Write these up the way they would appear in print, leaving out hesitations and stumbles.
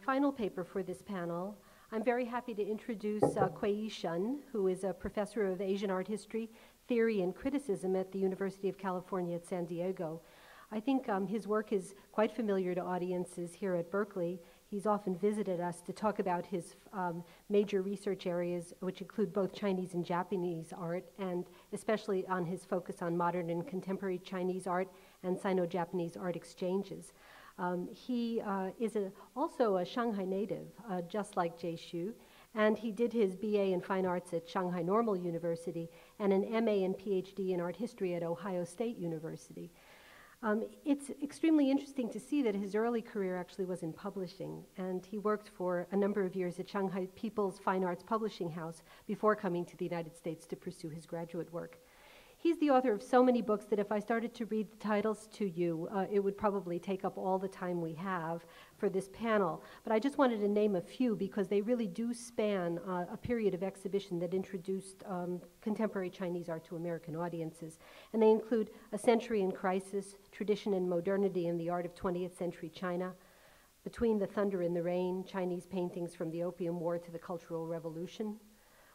final paper for this panel, I'm very happy to introduce Kuiyi Shen, who is a professor of Asian art history, theory, and criticism at the University of California at San Diego. I think his work is quite familiar to audiences here at Berkeley. He's often visited us to talk about his major research areas, which include both Chinese and Japanese art, and especially on his focus on modern and contemporary Chinese art and Sino-Japanese art exchanges. He is also a Shanghai native, just like Jie Xu, and he did his BA in Fine Arts at Shanghai Normal University and an MA and PhD in art history at Ohio State University. It's extremely interesting to see that his early career actually was in publishing, and he worked for a number of years at Shanghai People's Fine Arts Publishing House before coming to the United States to pursue his graduate work. He's the author of so many books that if I started to read the titles to you, it would probably take up all the time we have for this panel. But I just wanted to name a few because they really do span a period of exhibition that introduced contemporary Chinese art to American audiences. And they include A Century in Crisis, Tradition and Modernity in the Art of 20th Century China, Between the Thunder and the Rain, Chinese Paintings from the Opium War to the Cultural Revolution,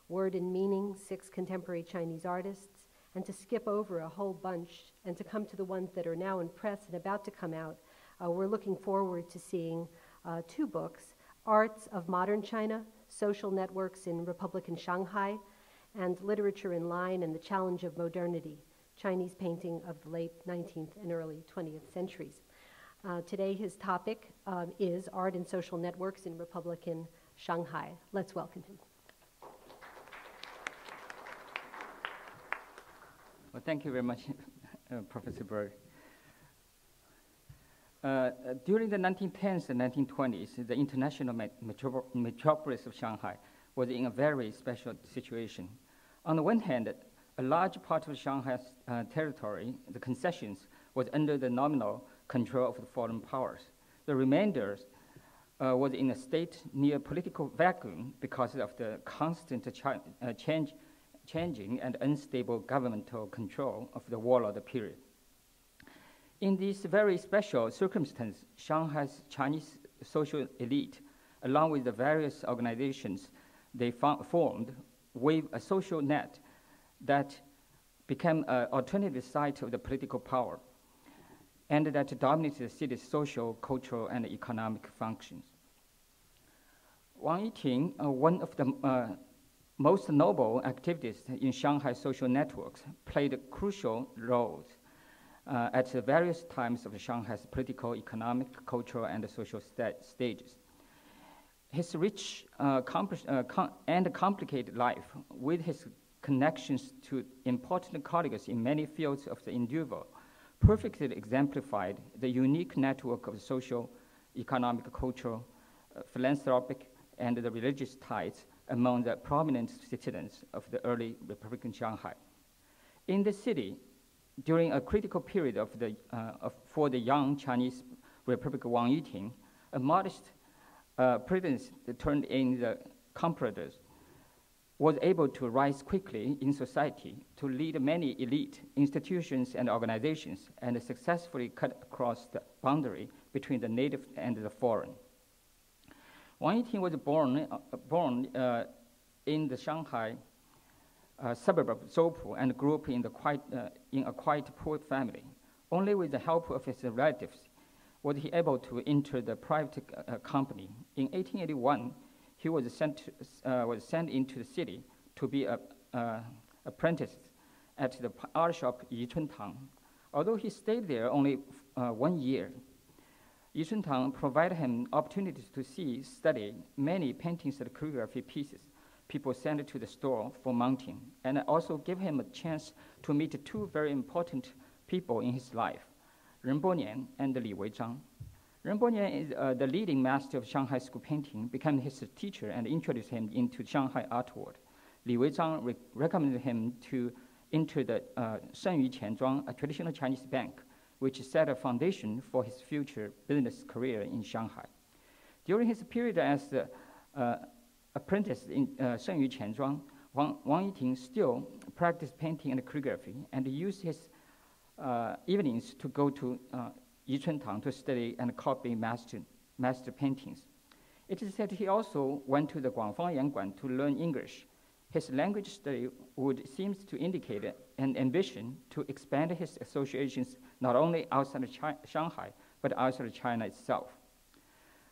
Word and Meaning, 6 Contemporary Chinese Artists, and to skip over a whole bunch and to come to the ones that are now in press and about to come out, we're looking forward to seeing 2 books, Arts of Modern China, Social Networks in Republican Shanghai, and Literature in Line and the Challenge of Modernity, Chinese Painting of the Late 19th and Early 20th Centuries. Today his topic is Art and Social Networks in Republican Shanghai. Let's welcome him. Well, thank you very much, Professor Bird. During the 1910s and 1920s, the international metropolis of Shanghai was in a very special situation. On the one hand, a large part of Shanghai's territory, the concessions, was under the nominal control of the foreign powers. The remainder was in a state near political vacuum because of the constant changing and unstable governmental control of the warlord period. In this very special circumstance, Shanghai's Chinese social elite, along with the various organizations they formed, wove a social net that became an alternative site of the political power, and that dominated the city's social, cultural, and economic functions. Wang Yiting, one of the most noble activities in Shanghai social networks, played crucial roles at the various times of Shanghai's political, economic, cultural, and social stages. His rich and complicated life, with his connections to important colleagues in many fields of the endeavor, perfectly exemplified the unique network of social, economic, cultural, philanthropic, and the religious ties among the prominent citizens of the early Republican Shanghai. In the city, during a critical period for the young Chinese Republic Wang Yiting, a modest presence turned in the compradors, was able to rise quickly in society to lead many elite institutions and organizations and successfully cut across the boundary between the native and the foreign. Wang Yiting was born in the Shanghai suburb of Zhoupu and grew up in a quite poor family. Only with the help of his relatives was he able to enter the private company. In 1881, he was sent into the city to be apprenticed at the art shop Yichuntang. Although he stayed there only 1 year, Yichuntang provided him opportunities to study many paintings and calligraphy pieces people sent to the store for mounting, and also gave him a chance to meet 2 very important people in his life, Ren Bonian and Li Weizhang. Ren Bonian is the leading master of Shanghai school painting, became his teacher and introduced him into Shanghai art world. Li Weizhang recommended him to enter the Shenyu Qianzhuang, a traditional Chinese bank, which set a foundation for his future business career in Shanghai. During his period as the apprentice in Shenyu Qianzhuang, Wang Yiting still practiced painting and calligraphy and used his evenings to go to Yichuntang to study and copy master paintings. It is said he also went to the Guangfang Yanguan to learn English. His language study seems to indicate an ambition to expand his associations not only outside of Shanghai, but outside China itself.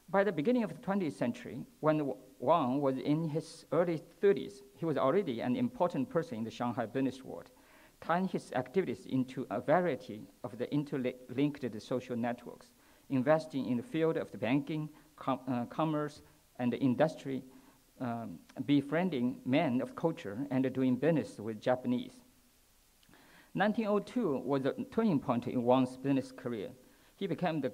By the beginning of the 20th century, when Wang was in his early 30s, he was already an important person in the Shanghai business world, tying his activities into a variety of the interlinked social networks, investing in the field of the banking, commerce, and the industry, befriending men of culture, and doing business with Japanese. 1902 was a turning point in Wang's business career. He became the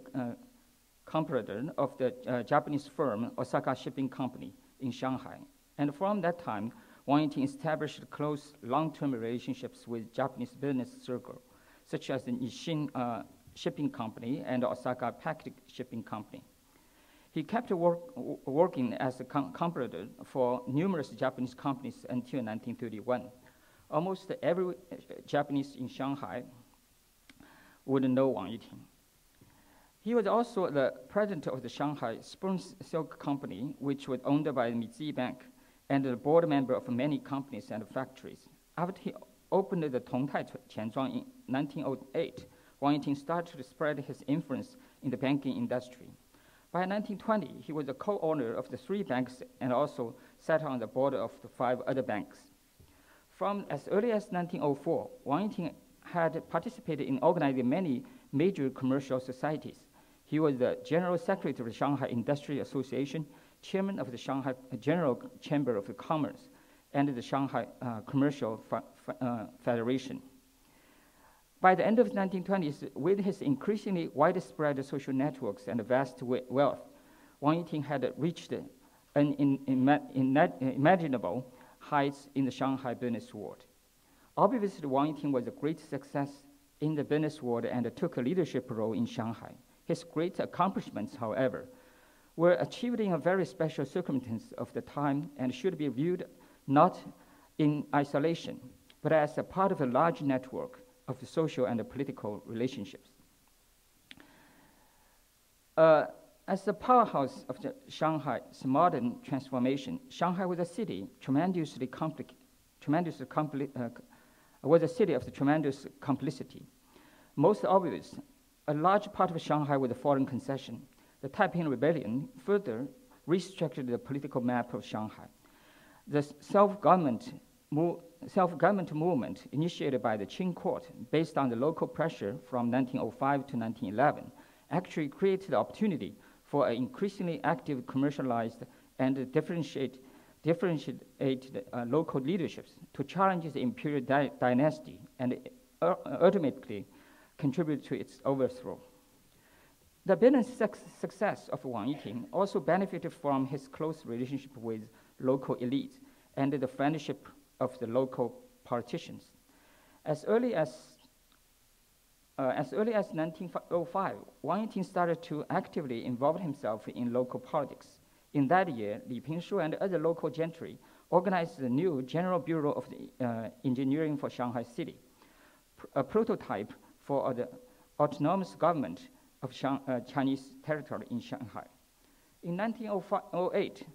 comprador of the Japanese firm Osaka Shipping Company in Shanghai. And from that time, Wang Yingting established close long-term relationships with Japanese business circles, such as the Nishin Shipping Company and Osaka Pacific Shipping Company. He kept working as a comprador for numerous Japanese companies until 1931. Almost every Japanese in Shanghai would know Wang Yingting. He was also the president of the Shanghai Spring Silk Company, which was owned by the Mitsui Bank, and the board member of many companies and factories. After he opened the Tongtai Qianzhuang in 1908, Wang Yingting started to spread his influence in the banking industry. By 1920, he was the co-owner of the 3 banks and also sat on the board of the 5 other banks. From as early as 1904, Wang Yingting had participated in organizing many major commercial societies. He was the General Secretary of the Shanghai Industry Association, Chairman of the Shanghai General Chamber of Commerce, and the Shanghai Commercial Federation. By the end of the 1920s, with his increasingly widespread social networks and vast wealth, Wang Yingting had reached unimaginable heights in the Shanghai business world. Obviously, Wang Yingting was a great success in the business world and took a leadership role in Shanghai. His great accomplishments, however, were achieved in a very special circumstance of the time and should be viewed not in isolation, but as a part of a large network of the social and political relationships. As the powerhouse of Shanghai's modern transformation, Shanghai was a city was a city of the tremendous complicity. Most obvious, a large part of Shanghai was a foreign concession. The Taiping Rebellion further restructured the political map of Shanghai. The self-government movement initiated by the Qing court, based on the local pressure from 1905 to 1911, actually created the opportunity for an increasingly active, commercialized, and differentiated local leaderships to challenge the imperial dynasty and ultimately contribute to its overthrow. The business success of Wang Yingting also benefited from his close relationship with local elites and the friendship of the local politicians. As early as 1905, Wang Yingting started to actively involve himself in local politics. In that year, Li Pingshu and other local gentry organized the new General Bureau of Engineering for Shanghai City, a prototype for the autonomous government of Chinese territory in Shanghai. In 1908,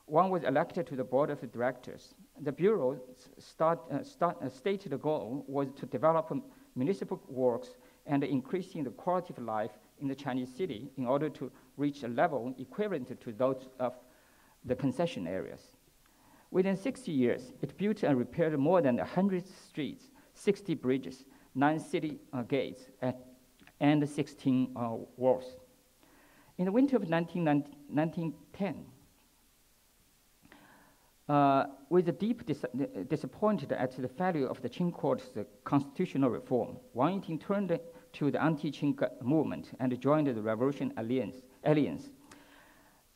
Wang was elected to the board of directors. The Bureau's stated goal was to develop municipal works and increasing the quality of life in the Chinese city in order to reach a level equivalent to those of the concession areas. Within 60 years, it built and repaired more than 100 streets, 60 bridges, 9 city gates, and 16 walls. In the winter of 1910, with deep disappointed at the failure of the Qing court's constitutional reform, Wang Yingting turned to the anti-Qing movement and joined the Revolution Alliance.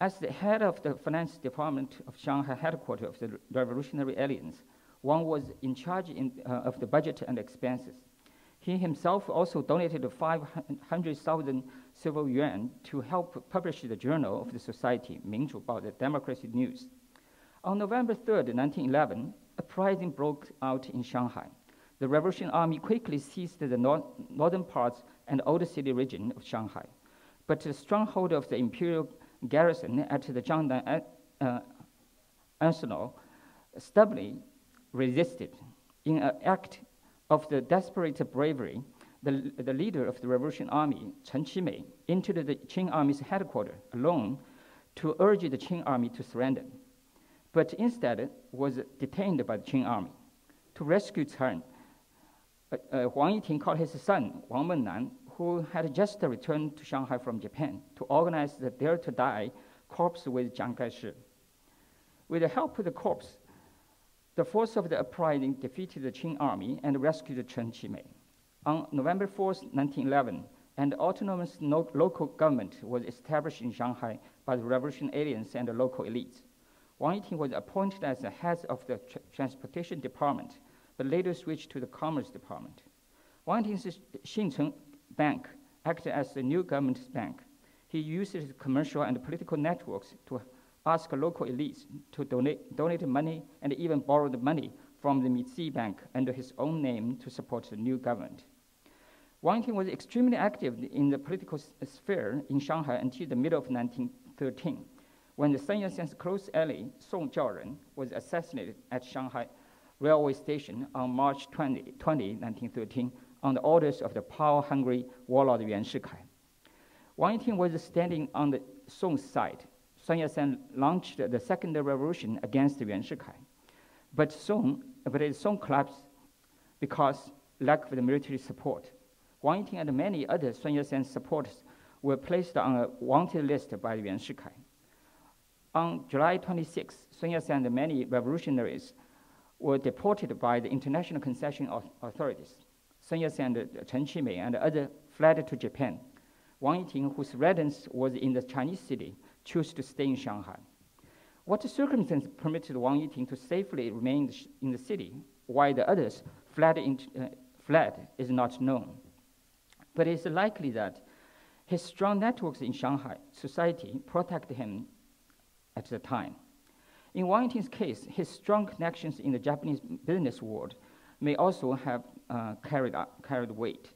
As the head of the finance department of Shanghai headquarters of the Revolutionary Alliance, Wang was in charge of the budget and expenses. He himself also donated 500,000 silver yuan to help publish the journal of the society, Mingzhu Bao, the Democracy News. On November 3rd, 1911, a uprising broke out in Shanghai. The Revolution Army quickly seized the northern parts and old city region of Shanghai. But the stronghold of the imperial garrison at the Jiangnan arsenal stubbornly resisted. In an act of the desperate bravery, the leader of the Revolution Army, Chen Qimei, entered the Qing Army's headquarters alone to urge the Qing Army to surrender, but instead was detained by the Qing Army. To rescue Chen, Wang Yiting called his son, Wang Mennan, who had just returned to Shanghai from Japan, to organize the Dare to Die Corps with Jiang Kaishi. With the help of the corps, the force of the uprising defeated the Qing Army and rescued Chen Qimei. On November 4, 1911, an autonomous local government was established in Shanghai by the Revolution Alliance and the local elites. Wang Yiting was appointed as the head of the Transportation Department, but later switched to the Commerce Department. Wang Yiting's Xincheng Bank acted as the new government's bank. He used his commercial and political networks to ask local elites to donate money and even borrowed money from the Mitzi Bank under his own name to support the new government. Wang Yiting was extremely active in the political sphere in Shanghai until the middle of 1913, when the Sun Yat-sen's close ally, Song Jiaoren, was assassinated at Shanghai railway station on March 20, 1913, on the orders of the power-hungry warlord Yuan Shikai. Wang Yiting was standing on the Song's side. Sun Yat-sen launched the Second Revolution against Yuan Shikai, but Song collapsed because lack of the military support. Wang Yiting and many other Sun Yat-sen supporters were placed on a wanted list by Yuan Shikai. On July 26, Sun Yat-sen and many revolutionaries were deported by the international concession authorities. Sun Yat-sen and Chen Qimei and others fled to Japan. Wang Yiting, whose residence was in the Chinese city, chose to stay in Shanghai. What circumstances permitted Wang Yiting to safely remain in the city while the others fled is not known. But it is likely that his strong networks in Shanghai society protected him at the time. In Wang Yiting's case, his strong connections in the Japanese business world may also have carried weight.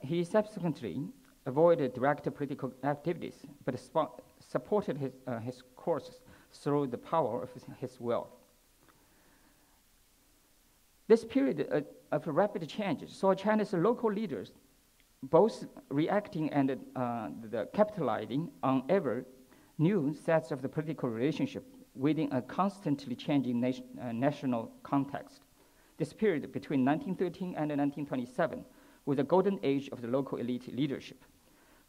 He subsequently avoided direct political activities, but supported his courses through the power of his wealth. This period of rapid change saw China's local leaders both reacting and capitalizing on ever new sets of the political relationship within a constantly changing national context. This period between 1913 and 1927 was the golden age of the local elite leadership.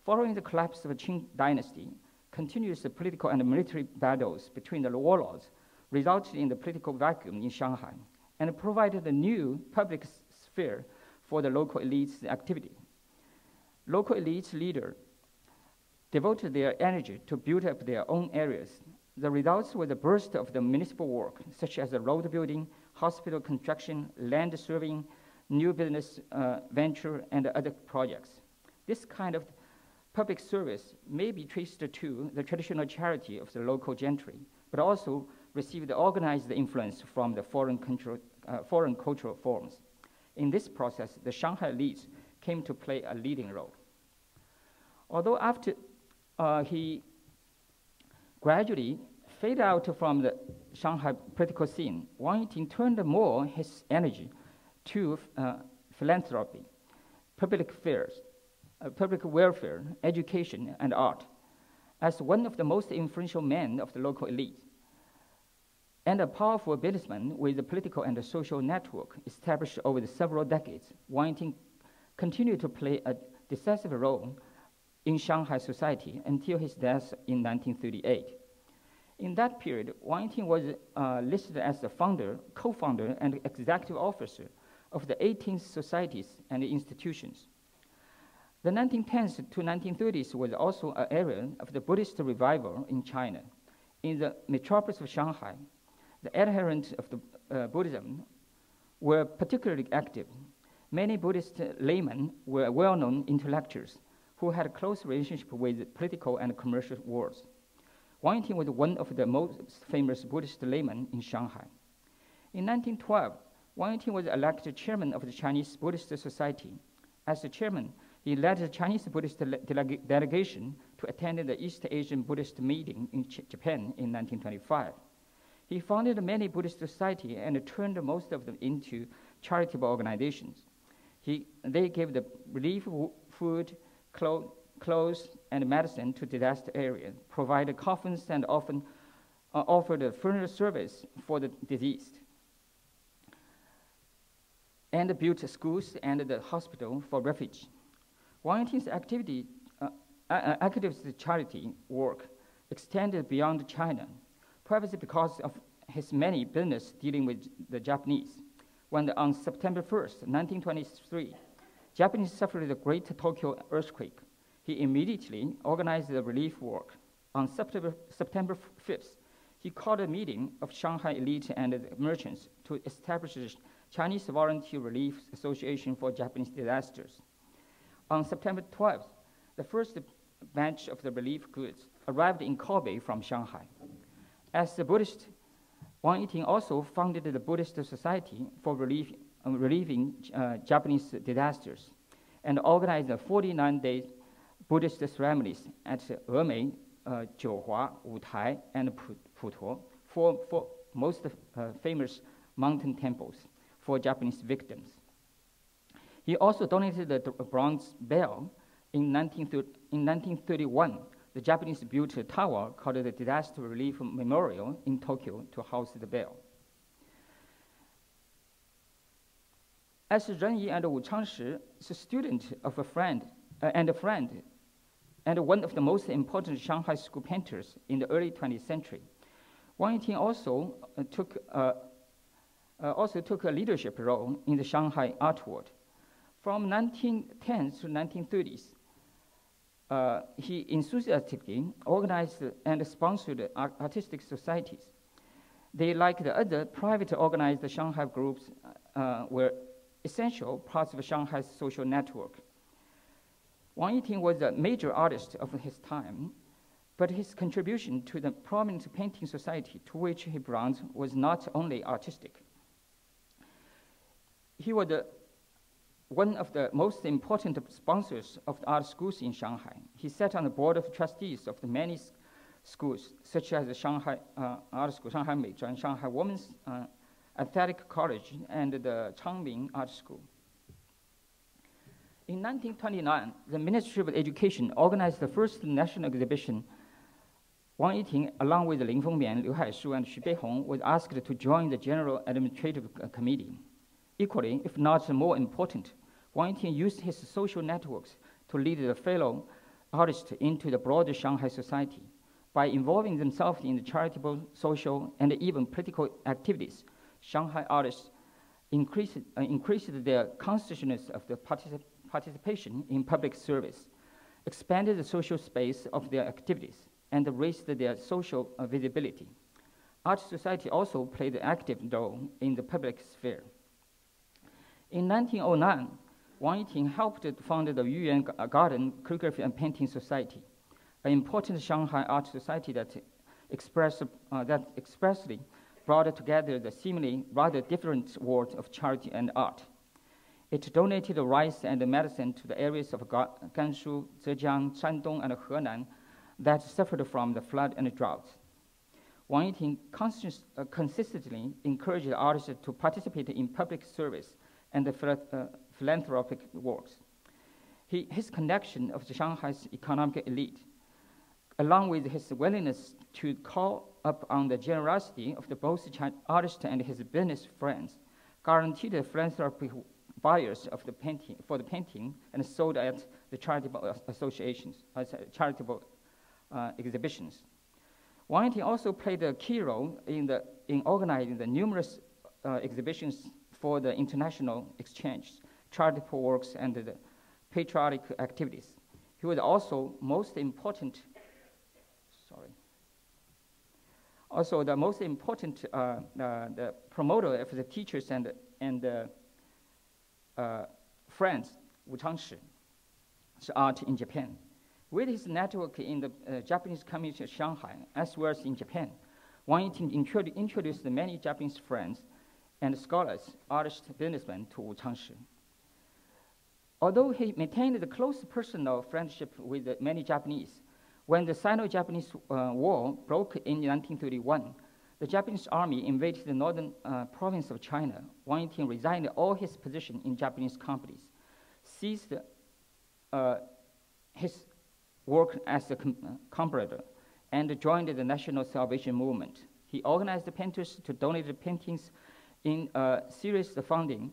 Following the collapse of the Qing dynasty, continuous political and military battles between the warlords resulted in the political vacuum in Shanghai and provided a new public sphere for the local elites' activity. Local elites leaders devoted their energy to build up their own areas. The results were the burst of the municipal work, such as the road building, hospital construction, land surveying, new business venture, and other projects. This kind of public service may be traced to the traditional charity of the local gentry, but also received organized influence from the foreign cultural forms. In this process, the Shanghai elites came to play a leading role. Although after he gradually faded out from the Shanghai political scene, Wang Yiting turned more his energy to philanthropy, public affairs, public welfare, education, and art. As one of the most influential men of the local elite, and a powerful businessman with a political and a social network established over the several decades, Wang Yiting continued to play a decisive role in Shanghai society until his death in 1938. In that period, Wang Yiting was listed as the founder, co-founder, and executive officer of the 18 societies and institutions. The 1910s to 1930s was also an era of the Buddhist revival in China. In the metropolis of Shanghai, the adherents of the Buddhism were particularly active. Many Buddhist laymen were well-known intellectuals who had a close relationship with political and commercial worlds. Wang Yiting was one of the most famous Buddhist laymen in Shanghai. In 1912, Wang Yiting was elected chairman of the Chinese Buddhist Society. As the chairman, he led the Chinese Buddhist delegation to attend the East Asian Buddhist meeting in Japan in 1925. He founded many Buddhist societies and turned most of them into charitable organizations. They gave the relief food, clothes, and medicine to disaster areas, provided coffins, and often offered a funeral service for the deceased, and built schools and the hospital for refugees. Wang Yingting's activist charity work extended beyond China, perhaps because of his many business dealing with the Japanese. When on September 1st, 1923, Japanese suffered the Great Tokyo earthquake, he immediately organized the relief work. On September 5th, he called a meeting of Shanghai elite and merchants to establish the Chinese Volunteer Relief Association for Japanese disasters. On September 12th, the first batch of the relief goods arrived in Kobe from Shanghai. As a Buddhist, Wang Yingting also founded the Buddhist Society for relieving Japanese disasters and organized 49-day Buddhist ceremonies at Emei, Jiuhua, Wutai, and Putuo, for most famous mountain temples for Japanese victims. He also donated the bronze bell. In 1931, the Japanese built a tower called the Disaster Relief Memorial in Tokyo to house the bell. As Ren Yi and Wu Changshi is a student of a friend, and one of the most important Shanghai school painters in the early 20th century, Wang Yingting also took a leadership role in the Shanghai art world. From 1910s to 1930s, he enthusiastically organized and sponsored artistic societies. They, like the other private organized Shanghai groups, were essential parts of Shanghai's social network. Wang Yingting was a major artist of his time, but his contribution to the prominent painting society to which he belonged was not only artistic. He was one of the most important sponsors of the art schools in Shanghai. He sat on the board of trustees of the many schools, such as the Shanghai Art School, Shanghai Meizhuan, Shanghai Women's Athletic College, and the Changming Art School. In 1929, the Ministry of Education organized the first national exhibition. Wang Yingting, along with Lin Fengmian, Liu Haishu, and Xu Beihong, was asked to join the General Administrative Committee. Equally, if not more important, Wang Yingting used his social networks to lead the fellow artists into the broader Shanghai society. By involving themselves in the charitable, social, and even political activities, Shanghai artists increased their consciousness of the participation in public service, expanded the social space of their activities, and raised their social visibility. Art society also played an active role in the public sphere. In 1909, Wang Yingting helped found the Yuyuan Garden Calligraphy and Painting Society, an important Shanghai art society that expressly brought together the seemingly rather different worlds of charity and art. It donated rice and medicine to the areas of Gansu, Zhejiang, Shandong, and Henan that suffered from the flood and drought. Wang Yingting consistently encouraged artists to participate in public service and the philanthropic works. His connection of the Shanghai's economic elite, along with his willingness to call up on the generosity of both artist and his business friends, guaranteed the philanthropic buyers of the painting and sold at the charitable associations, charitable exhibitions. Wang Yingting also played a key role in organizing the numerous exhibitions for the international exchange, charitable works, and the patriotic activities. He was also the most important the promoter of the teachers and friends Wu Changshi art in Japan. With his network in the Japanese community of Shanghai, as well as in Japan, Wang Yingting introduced many Japanese friends and scholars, artists, businessmen to Wu Changshi. Although he maintained a close personal friendship with many Japanese, When the Sino-Japanese War broke in 1931, the Japanese army invaded the northern province of China. Wang Yinting resigned all his position in Japanese companies, ceased his work as a comprador, and joined the National Salvation Movement. He organized the painters to donate the paintings in a series of fundraising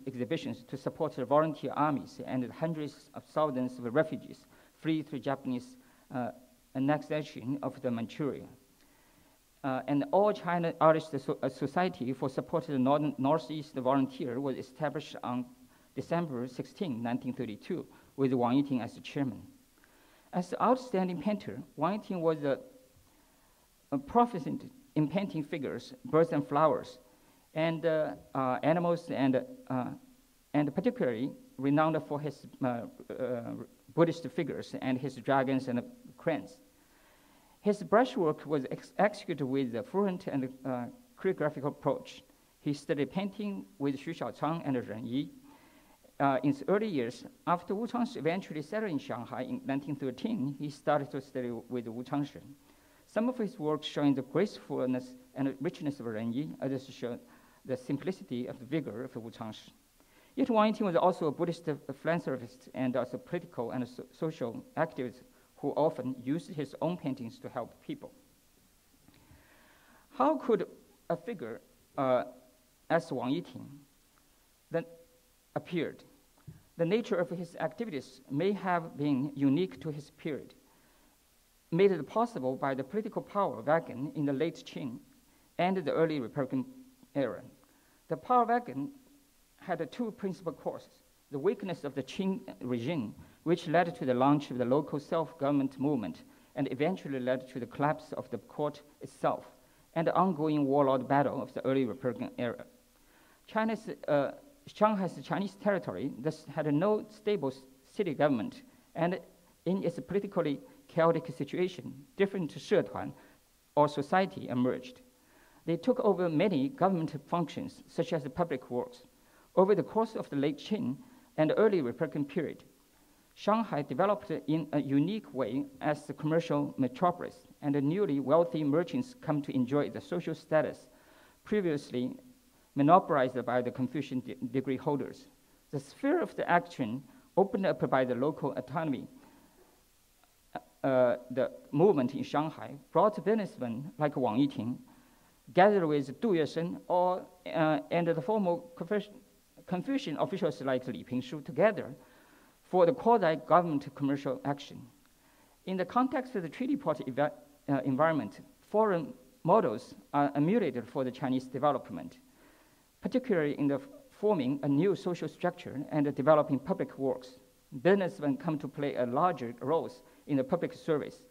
exhibitions to support the volunteer armies and hundreds of thousands of refugees flee to Japanese annexation of the Manchuria. And All China Artists Society for Support of the Northeast Volunteer was established on December 16, 1932, with Wang Yinting as the chairman. As an outstanding painter, Wang Yinting was a proficient in painting figures, birds and flowers, and animals, and particularly renowned for his Buddhist figures and his dragons and cranes. His brushwork was executed with a fluent and choreographic approach. He studied painting with Xu Xiaocang and Ren Yi. In his early years, after Wu Changshi eventually settled in Shanghai in 1913, he started to study with Wu Changshi. Some of his work showing the gracefulness and richness of Ren Yi, others show the simplicity of the vigor of Wu Changshi. Yet Wang Yinting was also a Buddhist philanthropist and also political and social activist who often used his own paintings to help people. How could a figure as Wang Yinting then appeared? The nature of his activities may have been unique to his period, made it possible by the political power vacuum in the late Qing and the early Republican era. The power vacuum had two principal causes: the weakness of the Qing regime, which led to the launch of the local self-government movement and eventually led to the collapse of the court itself, and the ongoing warlord battle of the early Republican era. Shanghai's Chinese territory thus had no stable city government, and in its politically chaotic situation, different Shetuan or society emerged. They took over many government functions, such as the public works. Over the course of the late Qing and early Republican period, Shanghai developed in a unique way as a commercial metropolis, and the newly wealthy merchants come to enjoy the social status previously monopolized by the Confucian degree holders. The sphere of the action opened up by the local autonomy, the movement in Shanghai, brought businessmen like Wang Yinting, gathered with Kuiyi Shen and the formal Confucian officials like Li Pingshu together for the quasi-government commercial action. In the context of the treaty port environment, foreign models are emulated for the Chinese development, particularly in the forming a new social structure and developing public works. Businessmen come to play a larger role in the public service.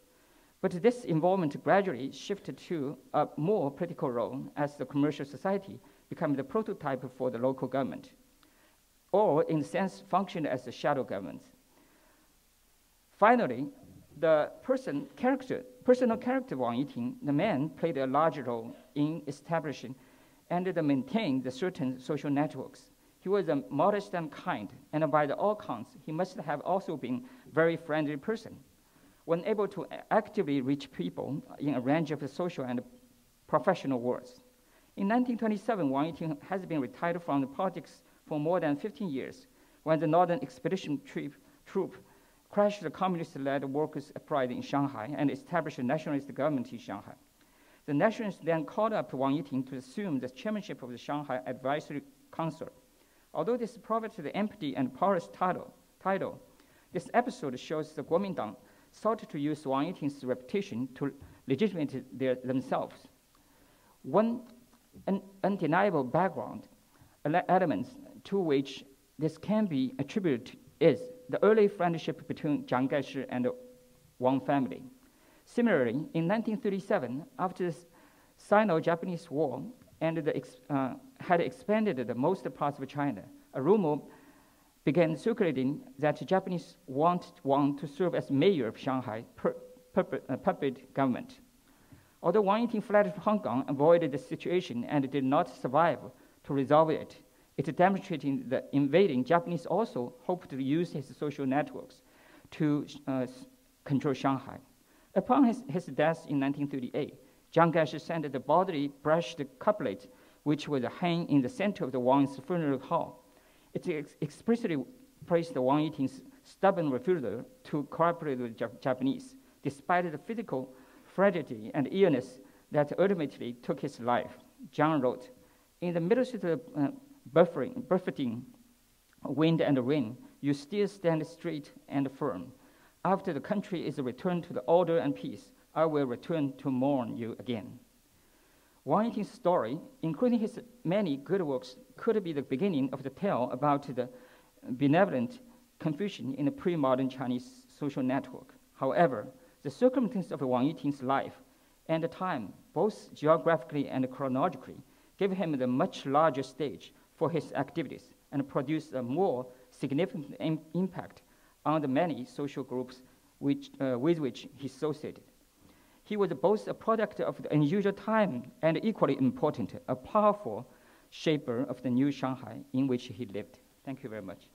But this involvement gradually shifted to a more political role as the commercial society became the prototype for the local government, or in a sense functioned as a shadow government. Finally, the personal character of Wang Yinting, the man, played a large role in establishing and maintaining the certain social networks. He was a modest and kind, and by all counts, he must have also been a very friendly person. When able to actively reach people in a range of social and professional worlds. In 1927, Wang Yinting has been retired from the politics for more than 15 years when the Northern Expedition Troop crushed the communist-led workers' uprising in Shanghai and established a nationalist government in Shanghai. The nationalists then called up Wang Yinting to assume the chairmanship of the Shanghai Advisory Council. Although this proved the empty and powerless title, this episode shows the Kuomintang sought to use Wang Yinting's reputation to legitimate themselves. One undeniable background element to which this can be attributed is the early friendship between Chiang Kai-shek and the Wang family. Similarly, in 1937, after the Sino-Japanese War and had expanded the most parts of China, a rumor began circulating that the Japanese wanted Wang to serve as mayor of Shanghai puppet government. Although Wang Yinting fled to Hong Kong, avoided the situation, and did not survive to resolve it, it demonstrated that invading Japanese also hoped to use his social networks to control Shanghai. Upon his death in 1938, Jiang Kai sent the bodily brushed couplet, which was hanging in the center of the Wang's funeral hall. It explicitly praised Wang Yiting's stubborn refusal to cooperate with the Japanese, despite the physical fragility and illness that ultimately took his life. Jiang wrote, "In the middle of the buffeting wind and rain, you still stand straight and firm. After the country is returned to the order and peace, I will return to mourn you again." Wang Yiting's story, including his many good works, could be the beginning of the tale about the benevolent Confucian in the pre-modern Chinese social network. However, the circumstances of Wang Yiting's life and the time, both geographically and chronologically, gave him the much larger stage for his activities and produced a more significant impact on the many social groups with which he associated. He was both a product of the unusual time and equally important, a powerful shaper of the new Shanghai in which he lived. Thank you very much.